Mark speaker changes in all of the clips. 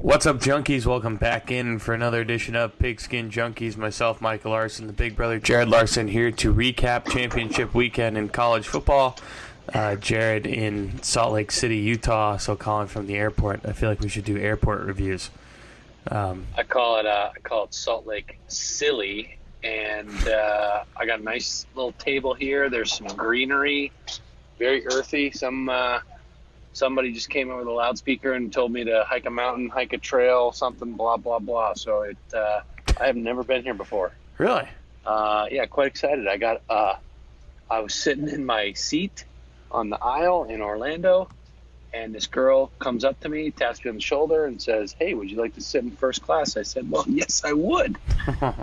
Speaker 1: What's up, junkies? Welcome back in for another edition of Pigskin Junkies. Myself, Michael Larson, the big brother Jared Larson, here to recap championship weekend in college football. Jared in Salt Lake City, Utah, so calling from the airport. I feel like we should do airport reviews.
Speaker 2: I call it Salt Lake Silly, and I got a nice little table here. There's some greenery, very earthy. Somebody just came in with a loudspeaker and told me to hike a mountain, hike a trail, something, blah, blah, blah. So I have never been here before.
Speaker 1: Really?
Speaker 2: Yeah, quite excited. I was sitting in my seat on the aisle in Orlando, and this girl comes up to me, taps me on the shoulder, and says, "Hey, would you like to sit in first class?" I said, "Well, yes, I would."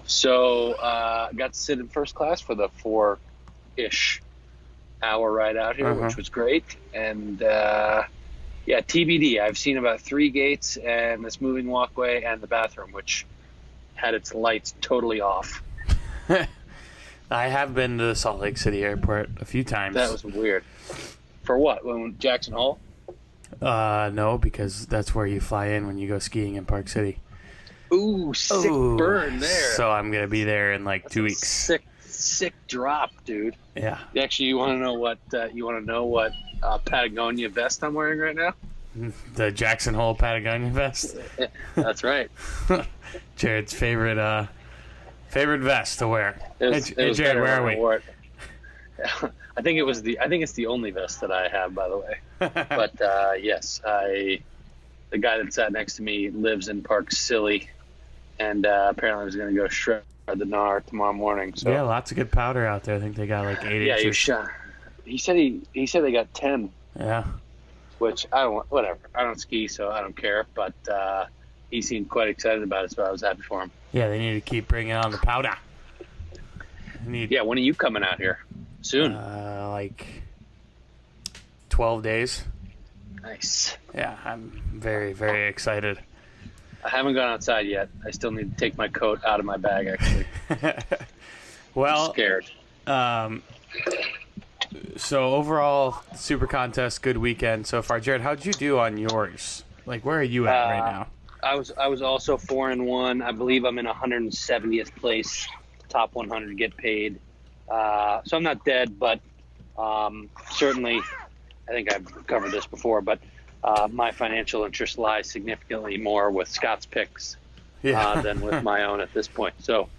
Speaker 2: So I got to sit in first class for the 4-ish hour ride out here, which was great. And yeah, TBD. I've seen about 3 gates and this moving walkway and the bathroom, which had its lights totally off.
Speaker 1: I have been to the Salt Lake City airport a few times.
Speaker 2: That was weird. For what? When Jackson Hole?
Speaker 1: No, because that's where you fly in when you go skiing in Park City.
Speaker 2: Ooh, sick burn there.
Speaker 1: So I'm going to be there in like 2 weeks.
Speaker 2: Sick drop, dude.
Speaker 1: Yeah.
Speaker 2: Actually, you want to know what Patagonia vest I'm wearing right now?
Speaker 1: The Jackson Hole Patagonia vest.
Speaker 2: That's right.
Speaker 1: Jared's favorite vest to wear.
Speaker 2: Hey,
Speaker 1: Jared, where are we?
Speaker 2: I think it's the only vest that I have, by the way. But yes, the guy that sat next to me lives in Park Silly, and apparently was going to go shred the gnar tomorrow morning. So
Speaker 1: yeah, lots of good powder out there. I think they got like 8 inches.
Speaker 2: Yeah, he said they got 10.
Speaker 1: Yeah.
Speaker 2: Which I don't. Whatever. I don't ski, so I don't care. But he seemed quite excited about it, so I was happy for him.
Speaker 1: Yeah, they need to keep bringing on the powder.
Speaker 2: Yeah, when are you coming out here? Soon.
Speaker 1: Like 12 days.
Speaker 2: Nice.
Speaker 1: Yeah, I'm very, very excited.
Speaker 2: I haven't gone outside yet. I still need to take my coat out of my bag, actually.
Speaker 1: Well,
Speaker 2: I'm scared.
Speaker 1: So overall, super contest, good weekend so far. Jared, how'd you do on yours? Like, where are you at right now?
Speaker 2: I was also 4-1. I believe I'm in 170th place. Top 100 get paid. So I'm not dead, but certainly, I think I've covered this before, but my financial interest lies significantly more with Scott's picks than with my own at this point. So,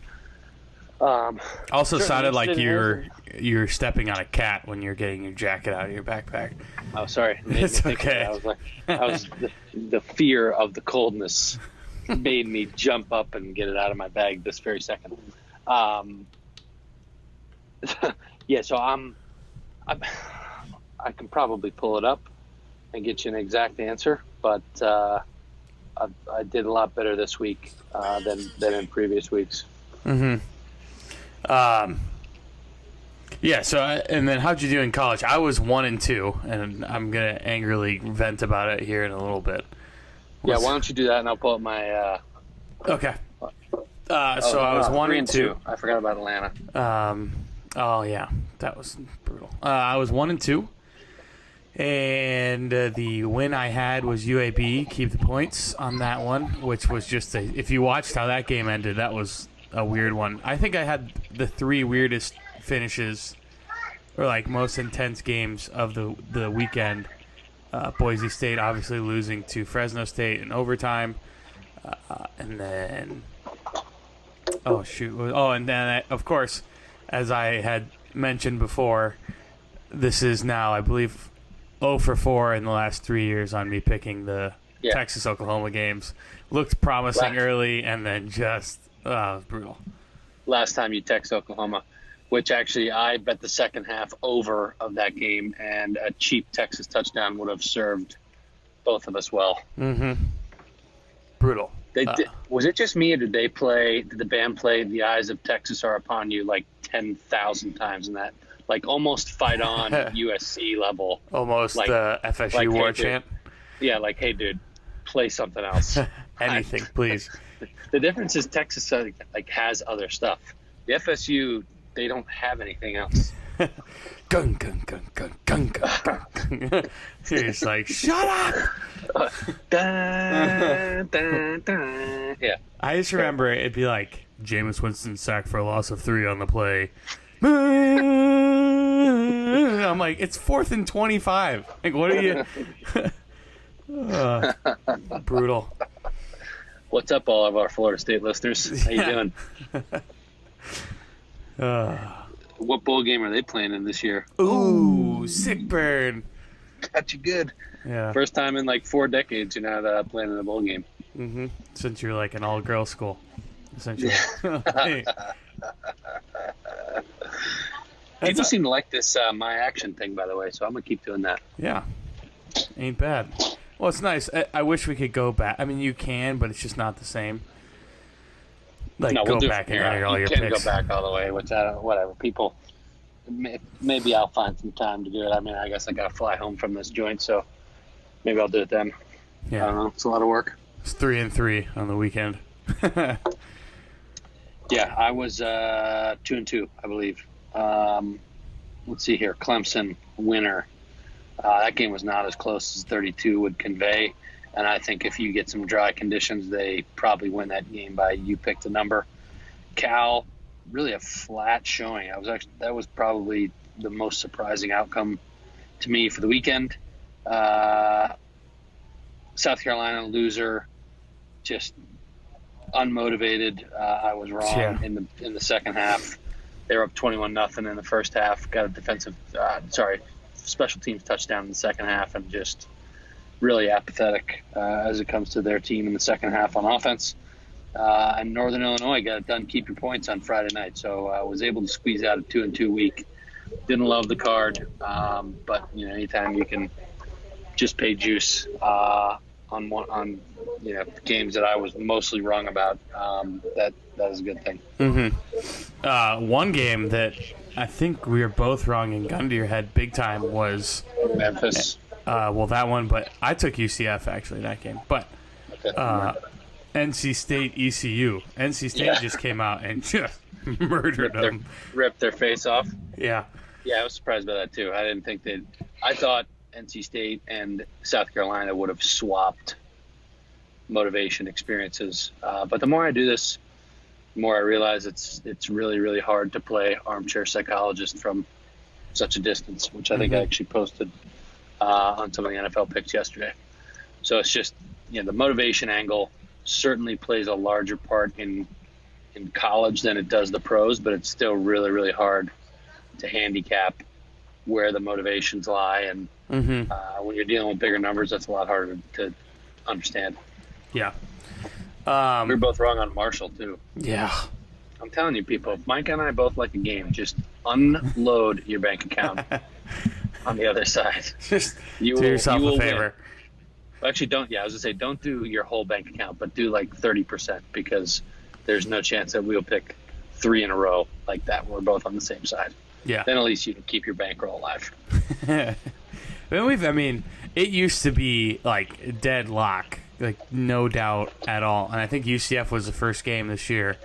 Speaker 1: also sounded like you're stepping on a cat when you're getting your jacket out of your backpack.
Speaker 2: Oh, sorry.
Speaker 1: It's okay.
Speaker 2: The fear of the coldness made me jump up and get it out of my bag this very second. Yeah, so I can probably pull it up and get you an exact answer, but I did a lot better this week than in previous weeks.
Speaker 1: Mm-hmm. Yeah. So, and then how'd you do in college? I was 1-2, and I'm gonna angrily vent about it here in a little bit.
Speaker 2: Yeah, why don't you do that, and I'll pull up my.
Speaker 1: Okay. So I was 1-2.
Speaker 2: I forgot about Atlanta.
Speaker 1: Oh yeah, that was brutal. I was 1-2. And the win I had was UAB, keep the points on that one, which was just if you watched how that game ended, that was a weird one. I think I had the 3 weirdest finishes, or like most intense games of the weekend. Boise State obviously losing to Fresno State in overtime, and then and then of course, as I had mentioned before, this is now, I believe, 0 for 4 in the last 3 years on me picking the Texas-Oklahoma games. Looked promising early, and then just brutal.
Speaker 2: Last time you text Oklahoma, which actually I bet the second half over of that game, and a cheap Texas touchdown would have served both of us well.
Speaker 1: Mm-hmm. Brutal.
Speaker 2: Was it just me, or did the band play The Eyes of Texas Are Upon You like 10,000 times in that? Like almost fight on USC level.
Speaker 1: Almost like, FSU war chant.
Speaker 2: Yeah, like, hey, dude, play something else.
Speaker 1: Anything, please.
Speaker 2: The difference is Texas has other stuff. The FSU, they don't have anything else.
Speaker 1: Gun, gun, gun, gun, gun, gun, gun, gun. He's like, shut up!
Speaker 2: Dun, dun, dun. Yeah.
Speaker 1: I just remember it'd be like, Jameis Winston sacked for a loss of 3 on the play. I'm like, it's 4th and 25. Like, what are you... brutal.
Speaker 2: What's up, all of our Florida State listeners? How you doing? What bowl game are they playing in this year?
Speaker 1: Ooh, sick burn.
Speaker 2: Got you good.
Speaker 1: Yeah.
Speaker 2: First time in like 4 decades you're not playing in a bowl game.
Speaker 1: Mm-hmm. Since you're like an all-girls school, essentially. Hey.
Speaker 2: People seem to like this My Action thing, by the way, so I'm going to keep doing that.
Speaker 1: Yeah. Ain't bad. Well, it's nice. I wish we could go back. I mean, you can, but it's just not the same. Like,
Speaker 2: No,
Speaker 1: go
Speaker 2: we'll do
Speaker 1: back
Speaker 2: it
Speaker 1: and
Speaker 2: here.
Speaker 1: enter all
Speaker 2: You
Speaker 1: your
Speaker 2: can
Speaker 1: picks.
Speaker 2: go back all the way, which whatever. People, maybe I'll find some time to do it. I mean, I guess I got to fly home from this joint, so maybe I'll do it then. I don't know. It's a lot of work.
Speaker 1: It's 3-3 on the weekend.
Speaker 2: Yeah, I was 2-2, I believe. Let's see here. Clemson, winner. That game was not as close as 32 would convey. And I think if you get some dry conditions, they probably win that game by you picked a number. Cal, really a flat showing. That was probably the most surprising outcome to me for the weekend. South Carolina, loser, just unmotivated. I was wrong in the second half. They were up 21-0 in the first half. Got a special teams touchdown in the second half, and just really apathetic as it comes to their team in the second half on offense. And Northern Illinois got it done. Keep your points on Friday night, so I was able to squeeze out a 2-2 week. Didn't love the card, but anytime you can just pay juice on games that I was mostly wrong about, that is a good thing.
Speaker 1: Mm-hmm. One game that I think we were both wrong and gun to your head big time was
Speaker 2: Memphis.
Speaker 1: Well, that one, but I took UCF actually that game. But NC State ECU. NC State just came out and just murdered them.
Speaker 2: Ripped their face off.
Speaker 1: Yeah.
Speaker 2: Yeah, I was surprised by that too. I didn't think they'd. I thought NC State and South Carolina would have swapped motivation experiences. But the more I do this, the more I realize it's really, really hard to play armchair psychologist from such a distance, which I think I actually posted on some of the NFL picks yesterday. So it's just, the motivation angle certainly plays a larger part in college than it does the pros, but it's still really, really hard to handicap where the motivations lie. And when you're dealing with bigger numbers, that's a lot harder to understand.
Speaker 1: Yeah.
Speaker 2: We were both wrong on Marshall, too.
Speaker 1: Yeah.
Speaker 2: I'm telling you, people, if Mike and I both like a game, just unload your bank account on the other side.
Speaker 1: Just do yourself a favor.
Speaker 2: Win. Actually, don't. Yeah, I was going to say, don't do your whole bank account, but do like 30%, because there's no chance that we'll pick 3 in a row like that. We're both on the same side.
Speaker 1: Yeah.
Speaker 2: Then at least you can keep your bankroll alive.
Speaker 1: It used to be like deadlock, like no doubt at all. And I think UCF was the first game this year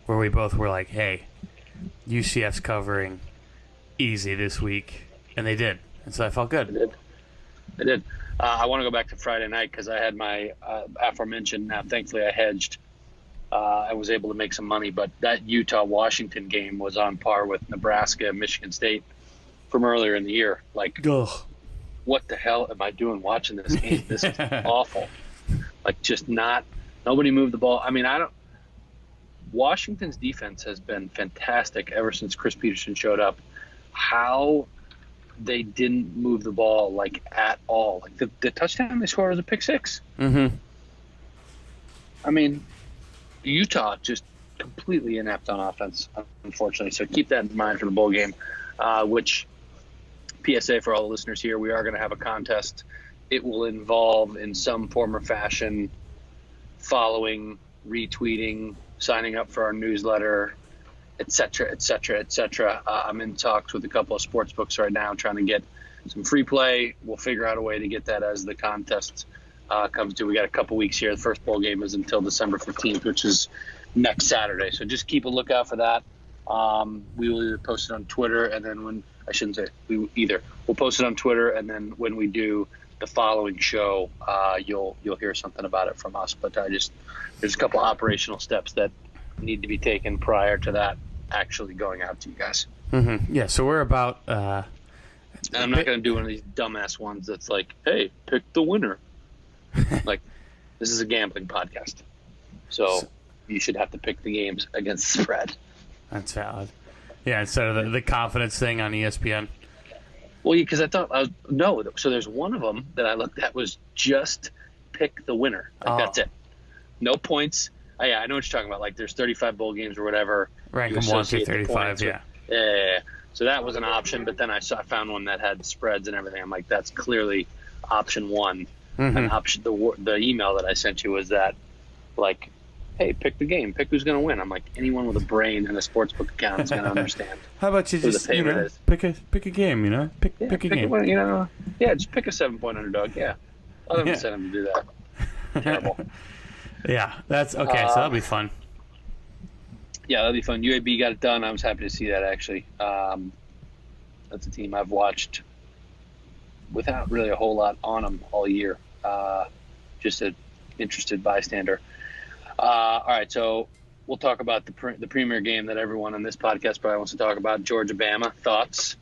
Speaker 1: where we both were like, hey, UCF's covering easy this week. And they did. And so I felt good.
Speaker 2: They did. I want to go back to Friday night because I had my aforementioned, now thankfully I hedged. I was able to make some money, but that Utah-Washington game was on par with Nebraska-Michigan State from earlier in the year. Like,
Speaker 1: ugh.
Speaker 2: What the hell am I doing watching this game? This is awful. Like, just nobody moved the ball. I mean, Washington's defense has been fantastic ever since Chris Peterson showed up. How they didn't move the ball, like, at all. Like, the touchdown they scored was a pick six.
Speaker 1: Mm-hmm.
Speaker 2: I mean, Utah just completely inept on offense, unfortunately. So keep that in mind for the bowl game, which, PSA for all the listeners here, we are going to have a contest. It will involve, in some form or fashion, following, retweeting, signing up for our newsletter, et cetera, et cetera, et cetera. I'm in talks with a couple of sports books right now trying to get some free play. We'll figure out a way to get that as the contest comes to. We got a couple weeks here. The first bowl game is until December 15th, which is next Saturday. So just keep a lookout for that. We will either post it on Twitter, and then when I shouldn't say we either. We'll post it on Twitter, and then when we do the following show, you'll hear something about it from us. But there's a couple operational steps that need to be taken prior to that actually going out to you guys.
Speaker 1: Mm-hmm. Yeah, so we're about.
Speaker 2: And I'm not going to do one of these dumbass ones that's like, "Hey, pick the winner." Like, this is a gambling podcast, so you should have to pick the games against the spread.
Speaker 1: That's valid. Yeah, instead of the confidence thing on ESPN.
Speaker 2: Well, because I thought no. So there's one of them that I looked at was just pick the winner. Like, that's it. No points. Yeah, I know what you're talking about. Like, there's 35 bowl games or whatever.
Speaker 1: Rank them 1 through 35. Yeah.
Speaker 2: Yeah. So that was an option, but then I found one that had spreads and everything. I'm like, that's clearly option one.
Speaker 1: Mm-hmm.
Speaker 2: And the email that I sent you was that, like, hey, pick the game, pick who's going to win. I'm like, anyone with a brain and a sportsbook account is going to understand.
Speaker 1: How about you just pick a game, pick a game.
Speaker 2: Just pick a 7-point underdog. Yeah, I'll never send him to do that. Terrible.
Speaker 1: Yeah, that's okay. So that'll be fun.
Speaker 2: Yeah, that'll be fun. UAB got it done. I was happy to see that, actually. That's a team I've watched without really a whole lot on them all year. Just an interested bystander. All right, so we'll talk about the premier game that everyone on this podcast probably wants to talk about, Georgia-Bama. Thoughts?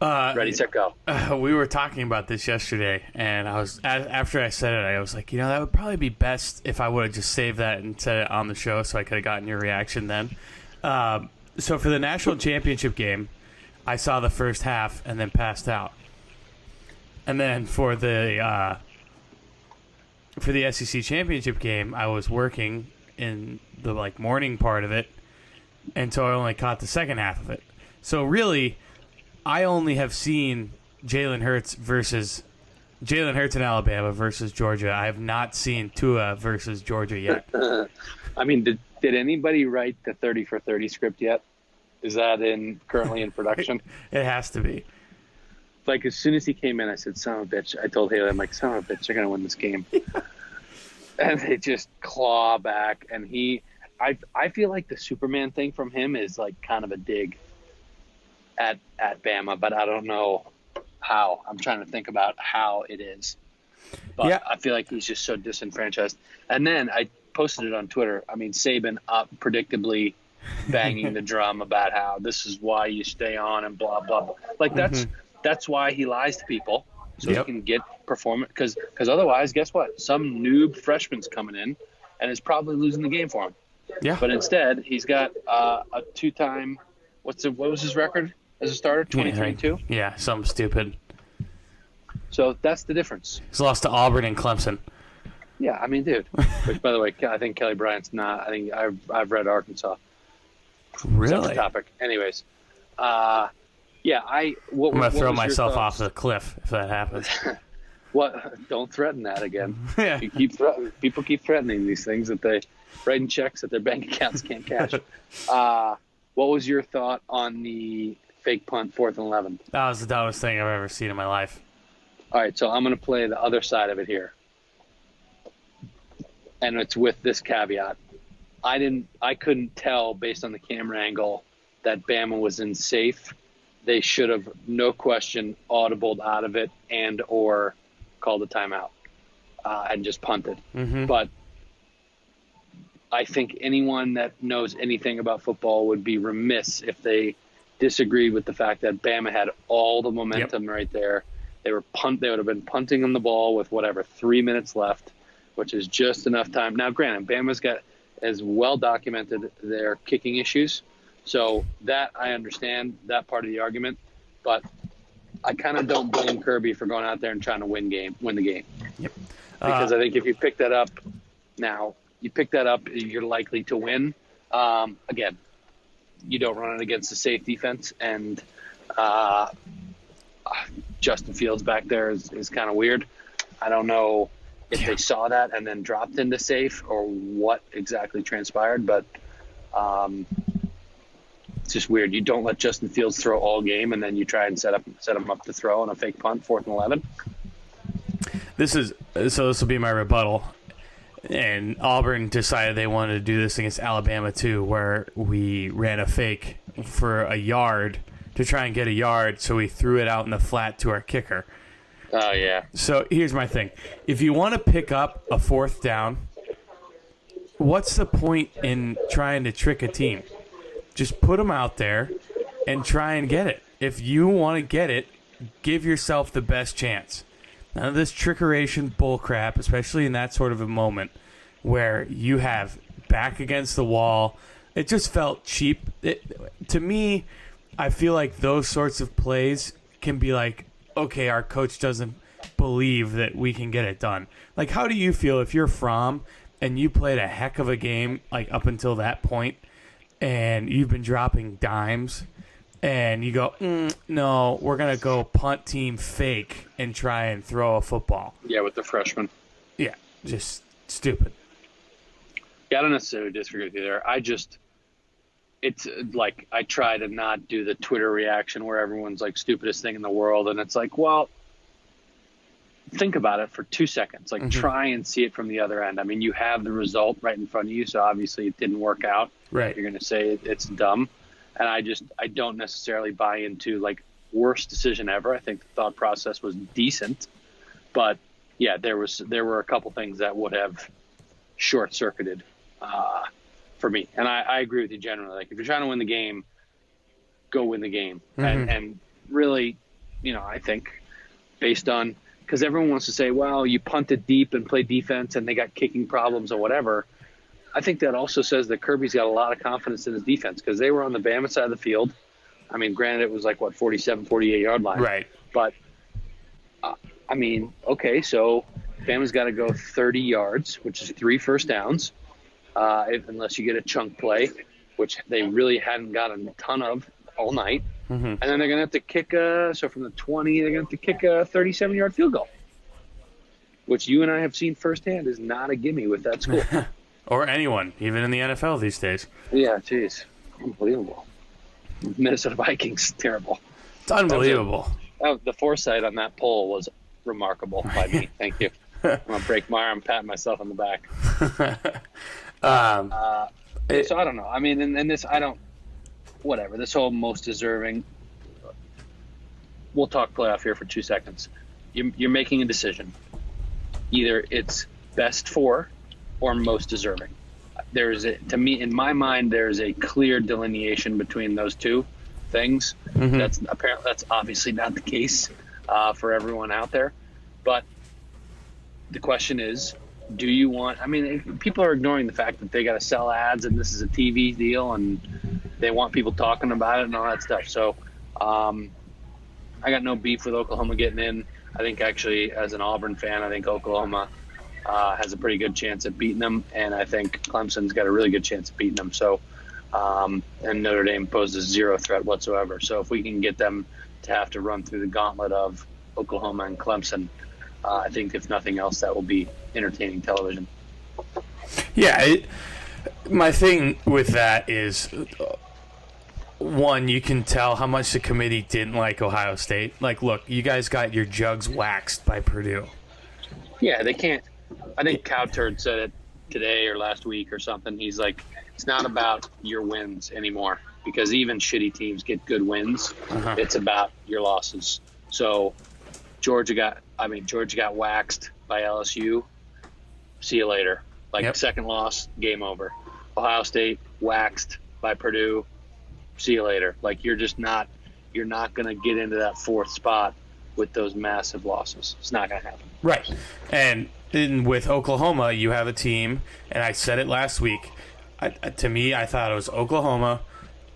Speaker 2: Ready, set, go.
Speaker 1: We were talking about this yesterday, and after I said it, I was like, that would probably be best if I would have just saved that and said it on the show so I could have gotten your reaction then. So for the national championship game, I saw the first half and then passed out. And then for the SEC championship game, I was working in the morning part of it, and so I only caught the second half of it. So really, I only have seen Jalen Hurts in Alabama versus Georgia. I have not seen Tua versus Georgia yet.
Speaker 2: I mean, did anybody write the 30 for 30 script yet? Is that currently in production?
Speaker 1: It has to be.
Speaker 2: Like, as soon as he came in, I said, son of a bitch. I told Haley, I'm like, son of a bitch, they're going to win this game. And they just claw back. And I feel like the Superman thing from him is like kind of a dig at Bama, but I don't know how. I'm trying to think about how it is. But yeah. I feel like he's just so disenfranchised. And then I posted it on Twitter. I mean, Saban predictably banging the drum about how this is why you stay on and blah, blah, blah. Like, that's why he lies to people, so he can get performance. Because otherwise, guess what? Some noob freshman's coming in and is probably losing the game for him.
Speaker 1: Yeah.
Speaker 2: But instead, he's got a two-time – what was his record as a starter? 23-2?
Speaker 1: Yeah, something stupid.
Speaker 2: So that's the difference.
Speaker 1: He's lost to Auburn and Clemson.
Speaker 2: Yeah, I mean, dude. Which, by the way, I think Kelly Bryant's not – I think I've read Arkansas.
Speaker 1: Really?
Speaker 2: That's the topic. Anyways, yeah, I'm
Speaker 1: gonna throw myself off the cliff if that happens.
Speaker 2: What? Don't threaten that again.
Speaker 1: Yeah.
Speaker 2: People keep threatening these things that they writing checks that their bank accounts can't cash. What was your thought on the fake punt 4th and 11?
Speaker 1: That was the dumbest thing I've ever seen in my life.
Speaker 2: All right, so I'm gonna play the other side of it here, and it's with this caveat. I couldn't tell based on the camera angle that Bama was in safe. They should have, no question, audibled out of it and or called a timeout and just punted.
Speaker 1: Mm-hmm.
Speaker 2: But I think anyone that knows anything about football would be remiss if they disagreed with the fact that Bama had all the momentum right there. They would have been punting on the ball with 3 minutes left, which is just enough time. Now, granted, Bama's has well documented their kicking issues. So that I understand that part of the argument, but I kind of don't blame Kirby for going out there and trying to win the game.
Speaker 1: Yep.
Speaker 2: Because I think if you pick that up now, you're likely to win. Again, you don't run it against a safe defense, and Justin Fields back there is kind of weird. I don't know if they saw that and then dropped into safe or what exactly transpired, but it's just weird. You don't let Justin Fields throw all game, and then you try and set him up to throw on a fake punt, 4th and 11.
Speaker 1: This will be my rebuttal. And Auburn decided they wanted to do this against Alabama too, where we ran a fake for a yard to try and get a yard, so we threw it out in the flat to our kicker.
Speaker 2: Oh, yeah.
Speaker 1: So here's my thing. If you want to pick up a 4th down, what's the point in trying to trick a team? Just put them out there and try and get it. If you want to get it, give yourself the best chance. None of this trickeration bullcrap, especially in that sort of a moment where you have back against the wall. It just felt cheap. To me, I feel like those sorts of plays can be like, okay, our coach doesn't believe that we can get it done. Like, how do you feel if you're Fromm and you played a heck of a game, like up until that point, and you've been dropping dimes, and you go, no, we're going to go punt team fake and try and throw a football?
Speaker 2: Yeah, with the freshman.
Speaker 1: Yeah, just stupid.
Speaker 2: Yeah, I don't necessarily disagree with you there. It's like I try to not do the Twitter reaction where everyone's like stupidest thing in the world. And it's like, well, think about it for 2 seconds. Like try and see it from the other end. I mean, you have the result right in front of you. So obviously it didn't work out.
Speaker 1: Right.
Speaker 2: You're going to say it's dumb. And I don't necessarily buy into like worst decision ever. I think the thought process was decent, but yeah, there were a couple things that would have short circuited for me. And I agree with you generally. Like if you're trying to win the game, go win the game. And really, I think based on, because everyone wants to say, well, you punted deep and play defense and they got kicking problems or whatever. I think that also says that Kirby's got a lot of confidence in his defense because they were on the Bama side of the field. I mean, granted, it was like, 47, 48-yard line.
Speaker 1: Right.
Speaker 2: But, I mean, okay, so Bama's got to go 30 yards, which is 3 first downs. Unless you get a chunk play, which they really hadn't gotten a ton of all night. And then they're going to have to kick so from the 20, they're going to have to kick a 37-yard field goal, which you and I have seen firsthand is not a gimme with that school.
Speaker 1: Or anyone, even in the NFL these days.
Speaker 2: Yeah, geez. Unbelievable. Minnesota Vikings, terrible.
Speaker 1: It's unbelievable.
Speaker 2: The foresight on that poll was remarkable by me. Thank you. I'm going to break my arm, pat myself on the back. So I don't know. I mean, and this, whatever. This whole most deserving, we'll talk playoff here for 2 seconds. You're making a decision. Either it's best for or most deserving. To me, in my mind, there's a clear delineation between those two things. That's obviously not the case for everyone out there. But the question is, do you want, people are ignoring the fact that they got to sell ads and this is a TV deal and they want people talking about it and all that stuff. So I got no beef with Oklahoma getting in. I think actually as an Auburn fan, I think Oklahoma has a pretty good chance at beating them. And I think Clemson's got a really good chance at beating them. So, and Notre Dame poses zero threat whatsoever. So if we can get them to have to run through the gauntlet of Oklahoma and Clemson, I think if nothing else, that will be entertaining television.
Speaker 1: Yeah, my thing with that is, one, you can tell how much the committee didn't like Ohio State. Like, look, you guys got your jugs waxed by Purdue.
Speaker 2: Yeah, they can't. I think Cowturd said it today or last week or something. He's like, it's not about your wins anymore because even shitty teams get good wins. It's about your losses. So Georgia got waxed by LSU. See you later. Second loss, game over. Ohio State waxed by Purdue. See you later. You're not going to get into that 4th spot with those massive losses. It's not going to happen.
Speaker 1: Right. And with Oklahoma, you have a team, and I said it last week. To me, I thought it was Oklahoma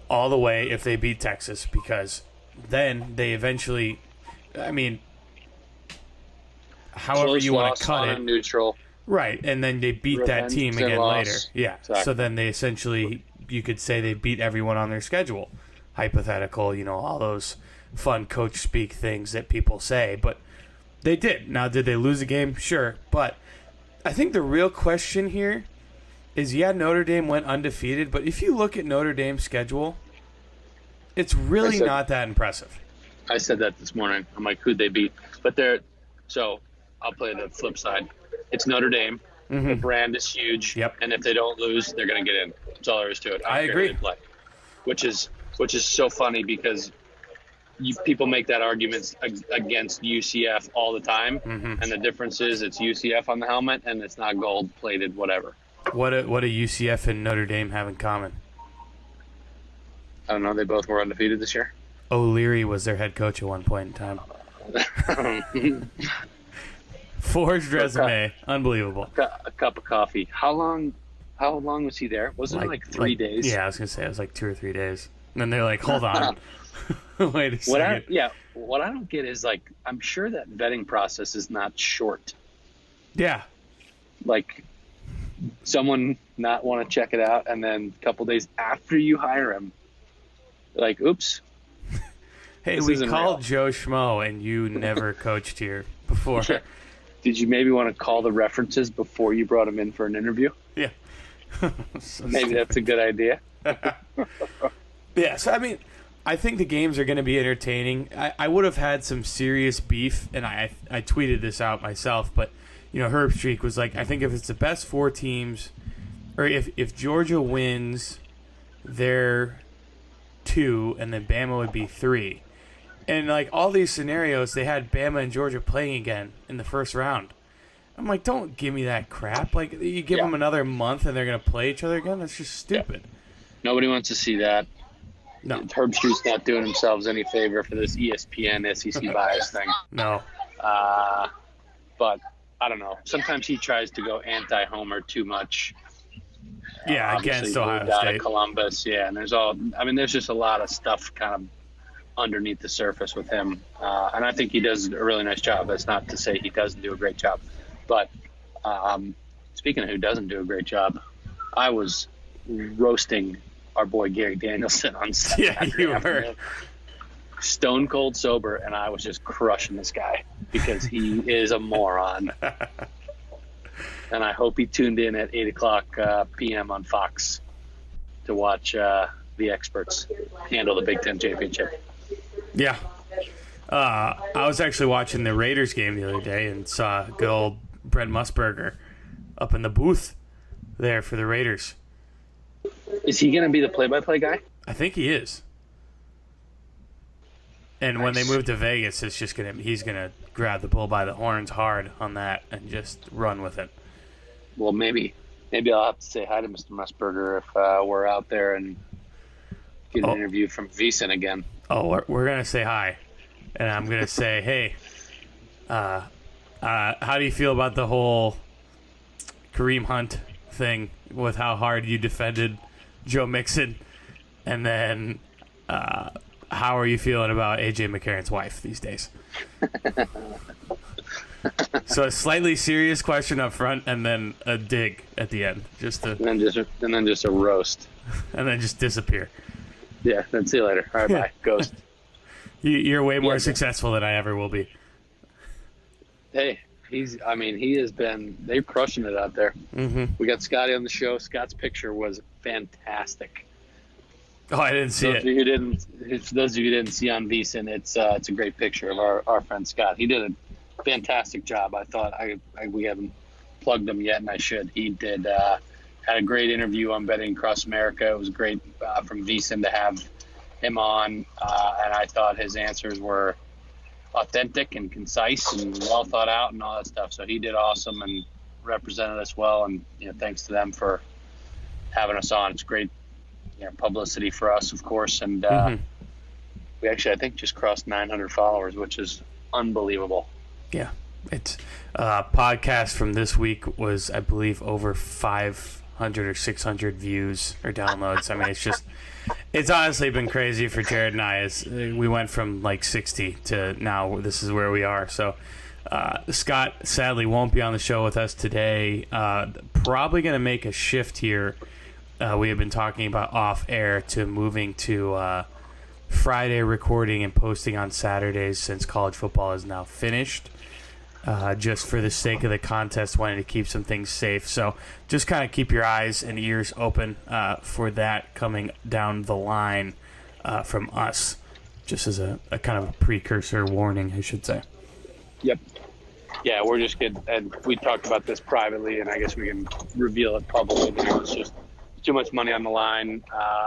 Speaker 1: all the way if they beat Texas, because then they eventually, however
Speaker 2: Close
Speaker 1: you want to cut it.
Speaker 2: Neutral.
Speaker 1: Right, and then they beat that team again later. Yeah,
Speaker 2: exactly.
Speaker 1: So then they essentially, you could say they beat everyone on their schedule. Hypothetical, all those fun coach speak things that people say, but they did. Now, did they lose a game? Sure, but I think the real question here is, Notre Dame went undefeated, but if you look at Notre Dame's schedule, it's really not that impressive.
Speaker 2: I said that this morning. I'm like, who'd they beat? But so I'll play the flip side. It's Notre Dame. The brand is huge.
Speaker 1: Yep.
Speaker 2: And if they don't lose, they're going to get in. That's all there is to it.
Speaker 1: I agree.
Speaker 2: Which is so funny because people make that argument against UCF all the time, and the difference is it's UCF on the helmet and it's not gold plated, whatever.
Speaker 1: What do UCF and Notre Dame have in common?
Speaker 2: I don't know. They both were undefeated this year.
Speaker 1: O'Leary was their head coach at one point in time. Forged resume, unbelievable.
Speaker 2: A cup of coffee. How long was he there? Wasn't it like 3 days?
Speaker 1: Yeah, I was gonna say it was like 2 or 3 days. And then they're like, "Hold on, wait a second."
Speaker 2: What I don't get is, like, I'm sure that vetting process is not short.
Speaker 1: Yeah,
Speaker 2: like someone not want to check it out, and then a couple days after you hire him, like, oops.
Speaker 1: Hey, we called Joe Schmo, and you never coached here before.
Speaker 2: Yeah. Did you maybe want to call the references before you brought him in for an interview?
Speaker 1: Yeah.
Speaker 2: Maybe that's a good idea.
Speaker 1: Yeah, so I mean, I think the games are going to be entertaining. I would have had some serious beef, and I tweeted this out myself, but Herb Streak was like, I think if it's the best 4 teams, or if Georgia wins, they're 2, and then Bama would be 3. And like all these scenarios, they had Bama and Georgia playing again in the first round. I'm like, don't give me that crap. Like, you give them another month and they're going to play each other again? That's just stupid.
Speaker 2: Yeah. Nobody wants to see that.
Speaker 1: No.
Speaker 2: Herb Street's not doing themselves any favor for this ESPN SEC bias thing.
Speaker 1: No.
Speaker 2: But I don't know. Sometimes he tries to go anti-Homer too much.
Speaker 1: Yeah, against Ohio State.
Speaker 2: Out of Columbus, yeah. And there's just a lot of stuff kind of underneath the surface with him. And I think he does a really nice job. That's not to say he doesn't do a great job. But speaking of who doesn't do a great job, I was roasting our boy Gary Danielson on Saturday.
Speaker 1: Yeah, you were.
Speaker 2: Stone cold sober, and I was just crushing this guy because he is a moron. And I hope he tuned in at 8 o'clock p.m. on Fox to watch the experts handle the Big Ten championship.
Speaker 1: Yeah. I was actually watching the Raiders game the other day and saw good old Brent Musburger up in the booth there for the Raiders.
Speaker 2: Is he going to be the play-by-play guy?
Speaker 1: I think he is. And when they move to Vegas, he's gonna grab the bull by the horns hard on that and just run with it.
Speaker 2: Well, maybe I'll have to say hi to Mr. Musburger if we're out there and get an interview from VSiN again.
Speaker 1: Oh, we're gonna say hi, and I'm gonna say, hey, how do you feel about the whole Kareem Hunt thing with how hard you defended Joe Mixon, and then how are you feeling about AJ McCarron's wife these days? So a slightly serious question up front, and then a dig at the end, and
Speaker 2: then just a roast,
Speaker 1: and then just disappear.
Speaker 2: Yeah, then see you later. All right, bye, ghost.
Speaker 1: You're way more successful than I ever will be.
Speaker 2: Hey, he has been. They're crushing it out there.
Speaker 1: Mm-hmm.
Speaker 2: We got Scotty on the show. Scott's picture was fantastic.
Speaker 1: Oh, I didn't see it.
Speaker 2: For those of you who didn't see on VSiN, it's a great picture of our friend Scott. He did a fantastic job. I thought we haven't plugged him yet, and I should. He did had a great interview on Betting Across America. It was great from VSiN to have him on, and I thought his answers were authentic and concise and well thought out and all that stuff. So he did awesome and represented us well, and thanks to them for having us on. It's great publicity for us, of course, and we actually, I think, just crossed 900 followers, which is unbelievable.
Speaker 1: Yeah, it's podcast from this week was, I believe, over 500 or 600 views or downloads. I mean, it's honestly been crazy for Jared and I. As we went from like 60 to now, this is where we are. So Scott sadly won't be on the show with us today. Probably going to make a shift here. We have been talking about off air to moving to Friday recording and posting on Saturdays since college football is now finished. Just for the sake of the contest, wanting to keep some things safe. So just kind of keep your eyes and ears open for that coming down the line from us, just as a kind of a precursor warning, I should say. Yep.
Speaker 2: Yeah, we're just good. And we talked about this privately, and I guess we can reveal it publicly now. It's just too much money on the line.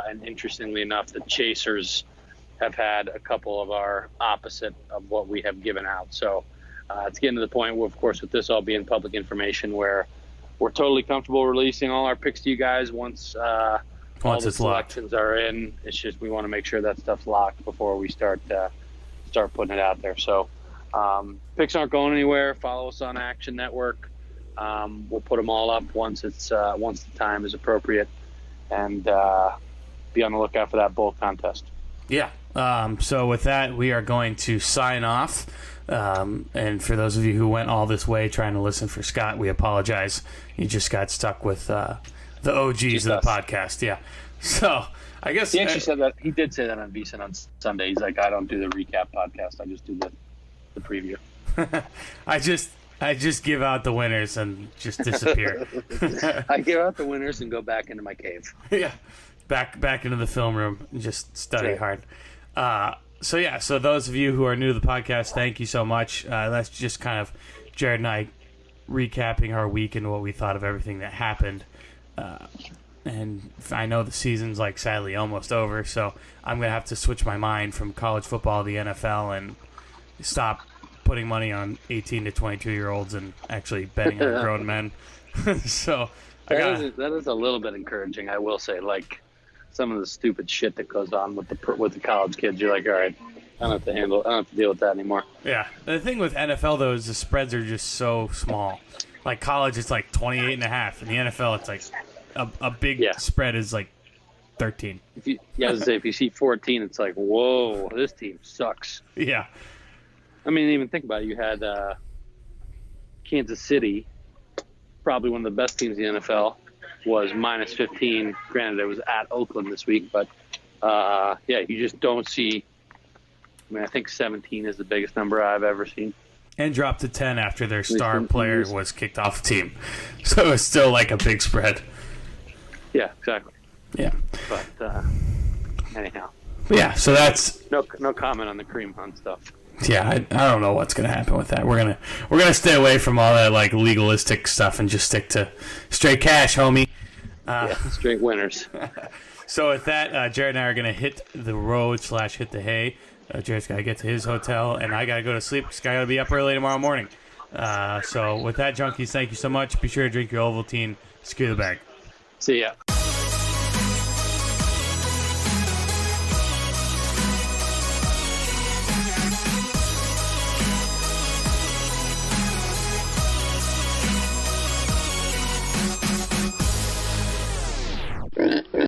Speaker 2: And interestingly enough, the Chasers have had a couple of our opposite of what we have given out. So it's getting to the point where, of course, with this all being public information, where we're totally comfortable releasing all our picks to you guys once all the selections are in. It's just we want to make sure that stuff's locked before we start putting it out there. So picks aren't going anywhere. Follow us on Action Network. We'll put them all up once the time is appropriate, and be on the lookout for that bowl contest.
Speaker 1: Yeah. So with that, we are going to sign off. And for those of you who went all this way trying to listen for Scott, we apologize. You just got stuck with the OGs of the podcast. Yeah. So I guess
Speaker 2: he actually said that. He did say that on VSiN on Sunday. He's like, I don't do the recap podcast. I just do the preview. I just give out the winners and just disappear. I give out the winners and go back into my cave.
Speaker 1: Yeah. Back into the film room and just study hard. So those of you who are new to the podcast, thank you so much. That's just kind of Jared and I recapping our week and what we thought of everything that happened. And I know the season's sadly almost over, so I'm going to have to switch my mind from college football to the NFL and stop putting money on 18 to 22-year-olds and actually betting on grown men. So
Speaker 2: that is a little bit encouraging, I will say. Some of the stupid shit that goes on with the college kids, you're like, all right, I don't have to deal with that anymore.
Speaker 1: Yeah. The thing with NFL though is the spreads are just so small. Like college, it's 28.5. In the NFL, it's a big spread is 13.
Speaker 2: If you see 14, it's like, whoa, this team sucks.
Speaker 1: Yeah.
Speaker 2: I mean, even think about it. You had Kansas City, probably one of the best teams in the NFL, was minus 15. Granted, it was at Oakland this week, but you just don't see. I mean, I think 17 is the biggest number I've ever seen.
Speaker 1: And dropped to 10 after their star player was kicked off the team. So it's still a big spread.
Speaker 2: Yeah, exactly.
Speaker 1: Yeah.
Speaker 2: But anyhow.
Speaker 1: Yeah, so that's
Speaker 2: no comment on the Kareem Hunt stuff.
Speaker 1: Yeah, I don't know what's gonna happen with that. We're gonna stay away from all that legalistic stuff and just stick to straight cash, homie.
Speaker 2: Straight winners.
Speaker 1: So with that, Jared and I are gonna hit the road / hit the hay. Jared's gotta get to his hotel, and I gotta go to sleep because I gotta be up early tomorrow morning. So with that, junkies, thank you so much. Be sure to drink your Ovaltine. Secure the bag.
Speaker 2: See ya.